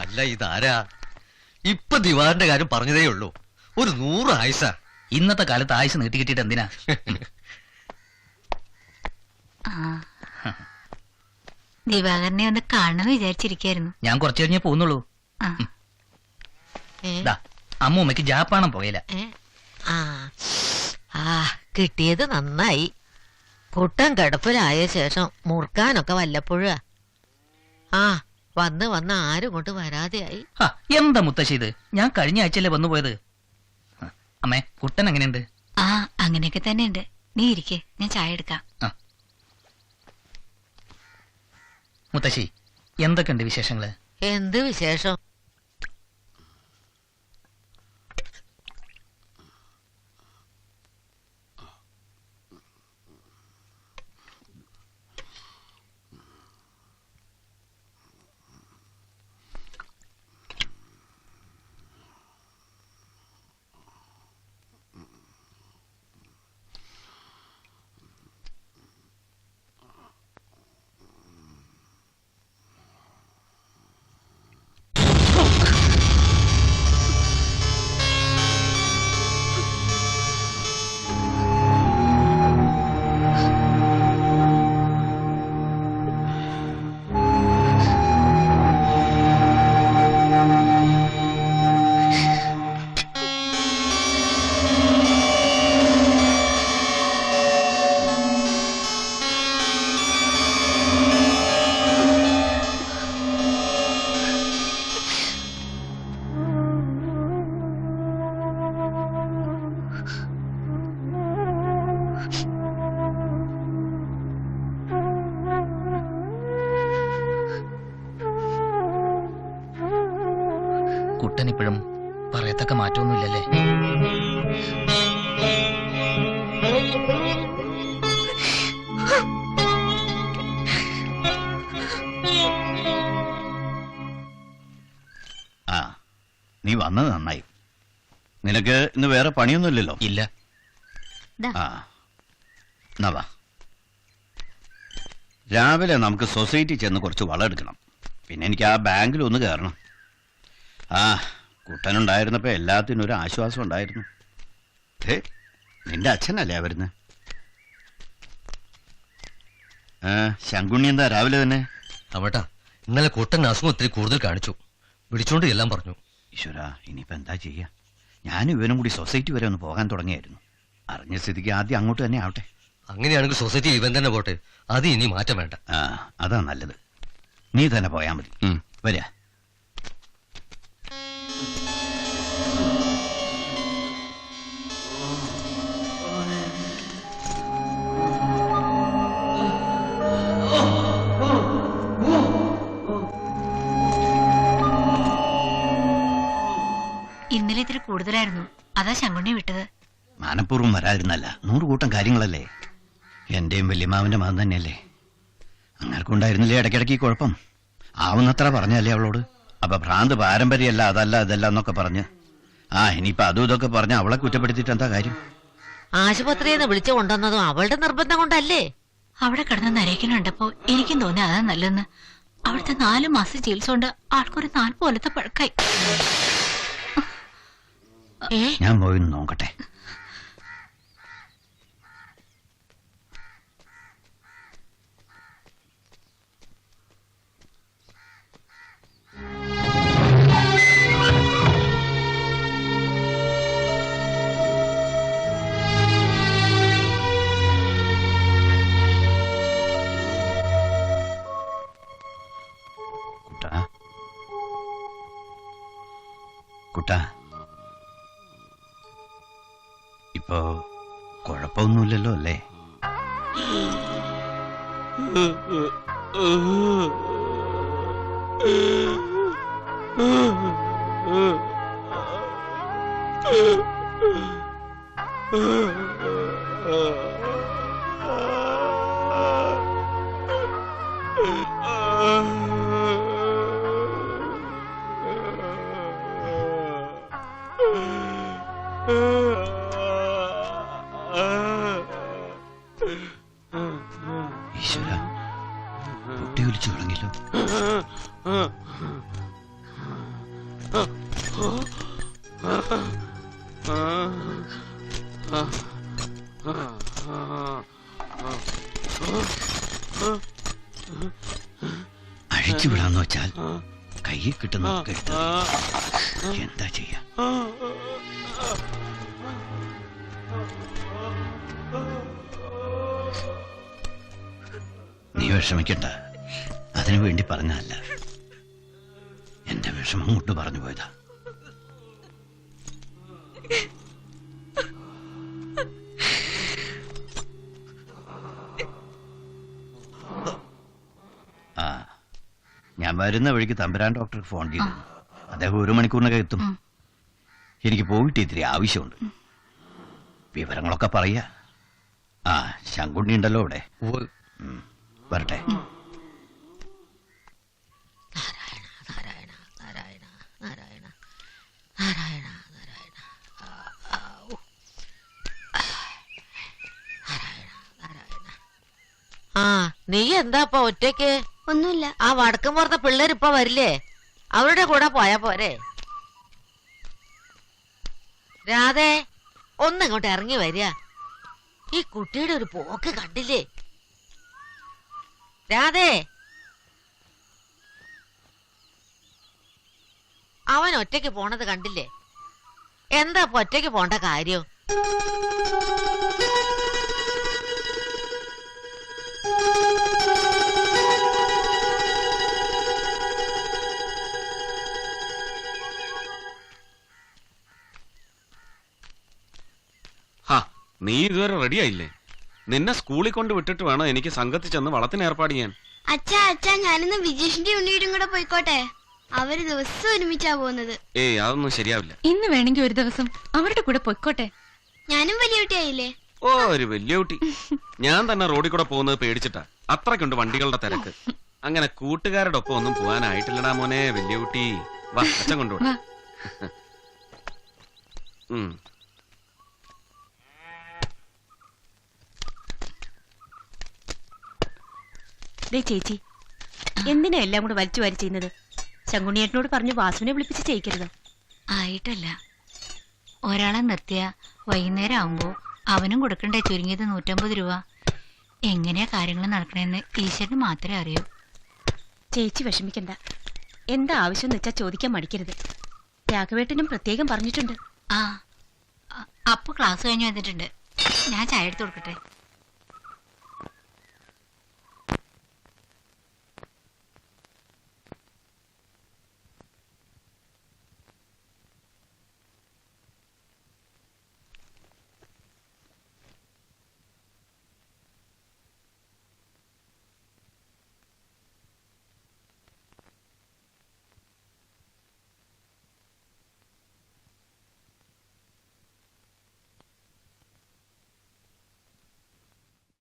അല്ല ഇതാരാ? ഇപ്പൊ ദിവാറിന്റെ കാര്യം പറഞ്ഞതേ ഉള്ളൂ. ഒരു 100 ആയുസ. ഇന്നത്തെ കാലത്ത് ആയുസ് നീട്ടി കിട്ടിയിട്ട് എന്തിനാ? ദിവാകരനെ ഒന്ന് കാണണമെന്ന് വിചാരിച്ചിരിക്കായിരുന്നു. ഞാൻ കുറച്ചു കഴിഞ്ഞേ പോകുന്നുള്ളൂ. അമ്മൂമ്മക്ക് ജാപ്പാണം പോയില്ല. കിട്ടിയത് നന്നായി. കുട്ടൻ കിടപ്പിലായ ശേഷം മുറുക്കാനൊക്കെ വല്ലപ്പോഴാ. വന്ന് വന്ന് ആരും കൊണ്ട് വരാതെയായി. എന്താ മുത്തശ്ശി ഇത്? ഞാൻ കഴിഞ്ഞ ആഴ്ചയല്ലേ വന്നു പോയത്. അമ്മേ, കുട്ടൻ എങ്ങനെയുണ്ട്? അങ്ങനെയൊക്കെ തന്നെ ഉണ്ട്. നീ ഇരിക്കേ, ഞാൻ ചായ എടുക്കാം. മുത്തശ്ശി, എന്തൊക്കെയുണ്ട് വിശേഷങ്ങള്? എന്ത് വിശേഷം? കുട്ടൻ ഇപ്പോഴും പറയത്തക്ക മാറ്റമൊന്നുമില്ലല്ലേ? നീ വന്നത് നന്നായി. നിനക്ക് ഇന്ന് വേറെ പണിയൊന്നുമില്ലല്ലോ? ഇല്ല. വാ, രാവിലെ നമുക്ക് സൊസൈറ്റി ചെന്ന് കുറച്ച് വളം എടുക്കണം. പിന്നെ എനിക്ക് ആ ബാങ്കിൽ ഒന്ന് കയറണം. കുട്ടനുണ്ടായിരുന്നപ്പോ എല്ലാത്തിനും ഒരു ആശ്വാസം ഉണ്ടായിരുന്നു. നിന്റെ അച്ഛനല്ലേ വരുന്നത്? ശങ്കുണ്ണി എന്താ രാവിലെ തന്നെ? അവട്ടാ, ഇന്നലെ കുട്ടൻ അസുഖം ഒത്തിരി കൂടുതൽ കാണിച്ചു. വിളിച്ചോണ്ട് എല്ലാം പറഞ്ഞു. ഈശ്വര, ഇനിയിപ്പോ എന്താ ചെയ്യാ? ഞാനും ഇവനും കൂടി സൊസൈറ്റി വരെ ഒന്ന് പോകാൻ തുടങ്ങിയായിരുന്നു. അറിഞ്ഞ സ്ഥിതിക്ക് ആദ്യം അങ്ങോട്ട് തന്നെ ആവട്ടെ. അങ്ങനെയാണെങ്കിൽ സൊസൈറ്റി ഇവൻ തന്നെ പോട്ടെ. അത് ഇനി മാറ്റം വേണ്ട. അതാ നല്ലത്. നീ തന്നെ പോയാ മതി. വരാ. ഇന്നലെ ഇത്തിരി കൂടുതലായിരുന്നു. അതാ ശങ്കുണ്ണി വിട്ടത്. മാനപൂർവ്വം വരാതിരുന്നല്ല. 100 കൂട്ടം കാര്യങ്ങളല്ലേ. എന്റെയും വല്യമാവന്റെ മകൻ തന്നെയല്ലേ. അങ്ങനെക്കുണ്ടായിരുന്നില്ലേ ഇടയ്ക്കിടയ്ക്ക് കുഴപ്പം? ആവുന്നത്ര പറഞ്ഞല്ലേ അവളോട്. അപ്പൊ ഭ്രാന്ത് പാരമ്പര്യമല്ല, അതല്ല ഇതല്ല എന്നൊക്കെ പറഞ്ഞ് ഇനിയിപ്പൊ അതും ഇതൊക്കെ പറഞ്ഞ് അവളെ കുറ്റപ്പെടുത്തിയിട്ട് എന്താ കാര്യം? ആശുപത്രിയിൽ നിന്ന് വിളിച്ചു കൊണ്ടുവന്നതും അവളുടെ നിർബന്ധം കൊണ്ടല്ലേ? അവിടെ കിടന്ന് നരയ്ക്കുന്നുണ്ടപ്പോ എനിക്കും തോന്നി അതാ നല്ലതെന്ന്. അവിടുത്തെ 4 മാസം ചികിത്സ കൊണ്ട് ആൾക്കൊരു 4 പോലത്തെ പഴക്കായി. ഞാൻ പോയി നോക്കട്ടെ. കുട്ടാ, ഇപ്പോ കുഴപ്പമൊന്നുമില്ലല്ലോ അല്ലേ? ഈശ്വര, കുട്ടി വിളിച്ചു തുടങ്ങിയല്ലോ. അഴിച്ചുവിടാന്ന് വെച്ചാൽ കയ്യിൽ കിട്ടുന്ന എന്താ ചെയ്യാ? നീ വിഷമിക്കണ്ട, അതിനു വേണ്ടി പറഞ്ഞല്ല. എന്റെ വിഷമം കൊണ്ട് പറഞ്ഞു പോയതാ. ആ, ഞാൻ വരുന്ന വഴിക്ക് തമ്പുരാൻ ഡോക്ടർക്ക് ഫോൺ ചെയ്തു. അദ്ദേഹം 1 മണിക്കൂറിനകം എത്തും. എനിക്ക് പോയിട്ട് ഇത്തിരി ആവശ്യമുണ്ട്. വിവരങ്ങളൊക്കെ പറയാ. ആ, ശങ്കുണ്ണി ഉണ്ടല്ലോ ഇവിടെ. വരട്ടെ. നാരായണ നാരായണ നാരായണ നാരായണ നാരായണ നാരായണ. ആ, നീ എന്താ ഒറ്റയ്ക്ക്? ഒന്നുമില്ല. ആ വടക്കും പുറത്തെ പിള്ളേർ ഇപ്പൊ വരില്ലേ? അവരുടെ കൂടെ പോയാ പോരെ? രാധേ, ഒന്നിങ്ങോട്ട് ഇറങ്ങി വരിക. ഈ കുട്ടിയുടെ ഒരു പോക്ക് കണ്ടില്ലേ? രാധേ, അവൻ ഒറ്റയ്ക്ക് പോണത് കണ്ടില്ലേ? എന്താ ഇപ്പൊ ഒറ്റയ്ക്ക് പോണ്ട കാര്യം? നീ ഇതുവരെ റെഡി ആയില്ലേ? നിന്നെ സ്കൂളിൽ കൊണ്ട് വിട്ടിട്ട് വേണം എനിക്ക് സംഘത്തിൽ ചെന്ന് വളത്തിന് ഏർപ്പാട് ചെയ്യാൻ. അച്ഛാ ഞാനിന്ന് വിജേഷിന്റെ ഉണ്ണിയുടെ കൂടെ പോയിക്കോട്ടെ? അവര് ദിവസം ഒരുമിച്ചാ പോകുന്നത്. ഏയ്, അതൊന്നും ശരിയാവില്ല. ഇന്ന് വേണമെങ്കിൽ ഒരു ദിവസം അവരുടെ കൂടെ പൊയ്ക്കോട്ടെ. ഞാനും വലിയ കുട്ടിയായില്ലേ? ഓ, ഒരു വലിയ കുട്ടി. ഞാൻ തന്നെ റോഡിൽ കൂടെ പോകുന്നത് പേടിച്ചിട്ടാ. അത്രയ്ക്കുണ്ട് വണ്ടികളുടെ തിരക്ക്. അങ്ങനെ കൂട്ടുകാരുടെ ഒപ്പം ഒന്നും പോകാനായിട്ടില്ലടാ മോനെ വലിയ കുട്ടി. വാ, അച്ഛൻ കൊണ്ടുപോടാ. ചേച്ചി, എന്തിനാ എല്ലാം കൂടെ വലിച്ചു വാരി ചെയ്യുന്നത്? ശങ്കുണ്ണിയേട്ടനോട് പറഞ്ഞു വാസുവിനെ വിളിപ്പിച്ച് ചെയ്യിക്കരുത്. ആയിട്ടല്ല, ഒരാളെ നിർത്തിയ വൈകുന്നേരം ആവുമ്പോ അവനും കൊടുക്കണ്ടേ ചുരുങ്ങിയത് 150 രൂപ. എങ്ങനെയാ കാര്യങ്ങൾ നടക്കണേന്ന് ഈശ്വരന് മാത്രമേ അറിയൂ. ചേച്ചി വിഷമിക്കണ്ട. എന്താ ആവശ്യം വെച്ചാ ചോദിക്കാൻ മടിക്കരുത്. രാഘവേട്ടനും പ്രത്യേകം പറഞ്ഞിട്ടുണ്ട്. ആ, അപ്പൊ ക്ലാസ് കഴിഞ്ഞ് വന്നിട്ടുണ്ട്. ഞാൻ ചായ എടുത്ത് കൊടുക്കട്ടെ?